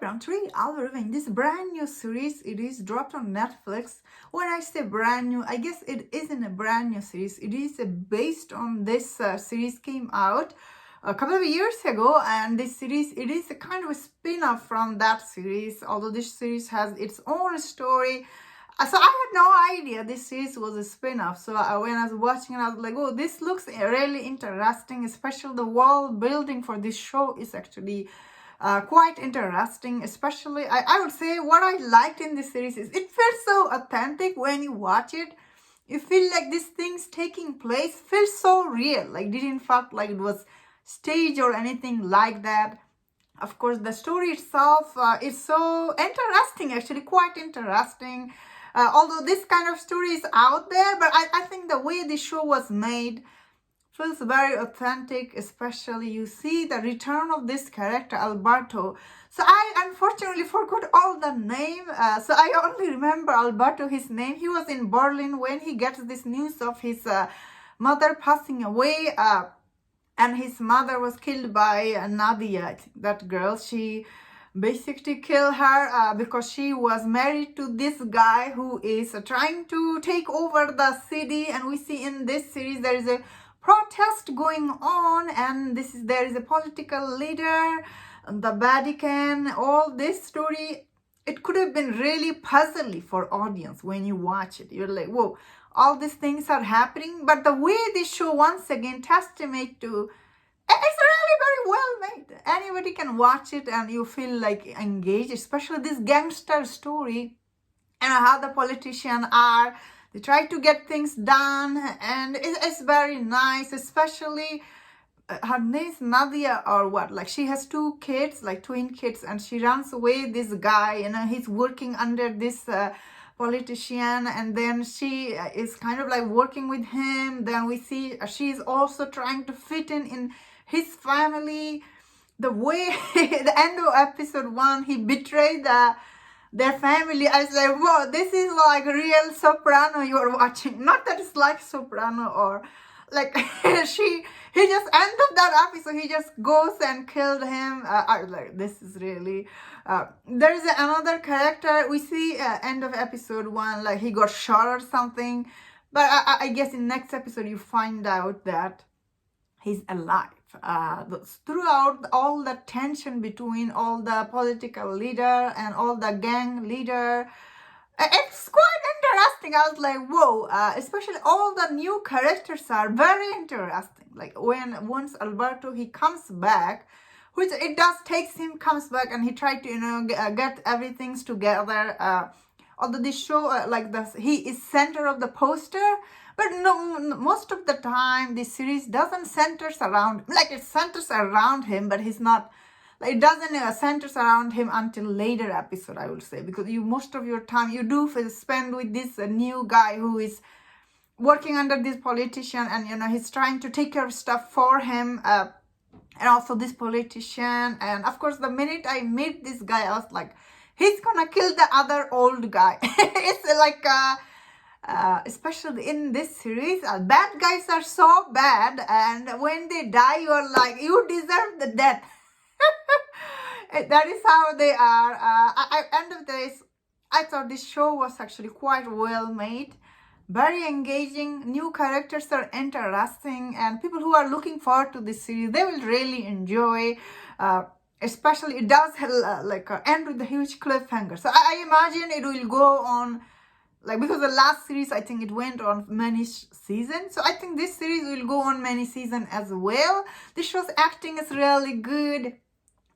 round 3, I'll be reviewing this brand new series. It is dropped on Netflix. When I say brand new, I guess it isn't a brand new series. It is based on this series came out a couple of years ago, and this series, it is a kind of a spin-off from that series, although this series has its own story. So I had no idea this series was a spin-off. So when I was watching it, I was like, oh, this looks really interesting, especially the world building for this show is actually quite interesting. Especially, I would say what I liked in this series is it feels so authentic when you watch it. You feel like these things taking place feels so real, like didn't feel like it was staged or anything like that. Of course, the story itself is so interesting, actually quite interesting. Although this kind of story is out there, but I think the way the show was made feels very authentic, especially you see the return of this character, Alberto. So I unfortunately forgot all the name, so I only remember Alberto, his name. He was in Berlin when he gets this news of his mother passing away, and his mother was killed by Nadia, I think, that girl. She basically killed her because she was married to this guy who is trying to take over the city. And we see in this series there is a protest going on, and there is a political leader, the Vatican. All this story, it could have been really puzzling for audience when you watch it. You're like, whoa, all these things are happening. But the way this show once again testament to, it's really very well made. Anybody can watch it and you feel like engaged, especially this gangster story and how the politicians are. They try to get things done, and it's very nice, especially her name is Nadia or what, like she has 2 kids, like twin kids, and she runs away this guy, he's working under this politician, and then she is kind of like working with him. Then we see she's also trying to fit in his family. The way the end of episode 1, he betrayed their family. I was like, whoa, this is like real Soprano you are watching. Not that it's like Soprano or like he just ended that episode, he just goes and killed him. I was like, this is really there is another character we see end of episode 1, like he got shot or something, but I guess in next episode you find out that he's alive. Throughout all the tension between all the political leader and all the gang leader, it's quite interesting. I was like, whoa, especially all the new characters are very interesting. Like once Alberto, he comes back, which it does takes him, comes back and he tried to, get everything together. Although this show, like this, he is center of the poster, but no, most of the time this series doesn't centers around, like it centers around him, but he's not, like it doesn't centers around him until later episode, I would say, because most of your time you do spend with this new guy who is working under this politician, and he's trying to take care of stuff for him, and also this politician. And of course, the minute I meet this guy, I was like, he's gonna kill the other old guy. It's like especially in this series, bad guys are so bad, and when they die, you are like, you deserve the death. That is how they are. End of this, I thought this show was actually quite well made, very engaging. New characters are interesting, and people who are looking forward to this series, they will really enjoy. Especially it does end with a huge cliffhanger. So I imagine it will go on, like, because the last series, I think it went on many seasons. So I think this series will go on many seasons as well. This show's acting is really good.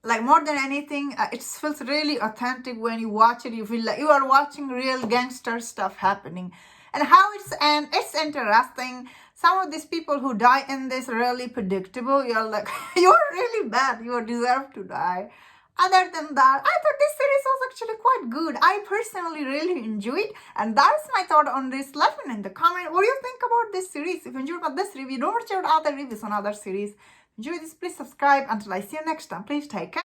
Like, more than anything, it feels really authentic when you watch it. You feel like you are watching real gangster stuff happening. And how it's interesting. Some of these people who die in this really predictable. You're like, you're really bad. You deserve to die. Other than that, I thought this series was actually quite good. I personally really enjoyed, and that's my thought on this. Let me know in the comment what do you think about this series. If you enjoyed about this review, don't watch out other reviews on other series. Enjoy this, please subscribe. Until I see you next time, please take care.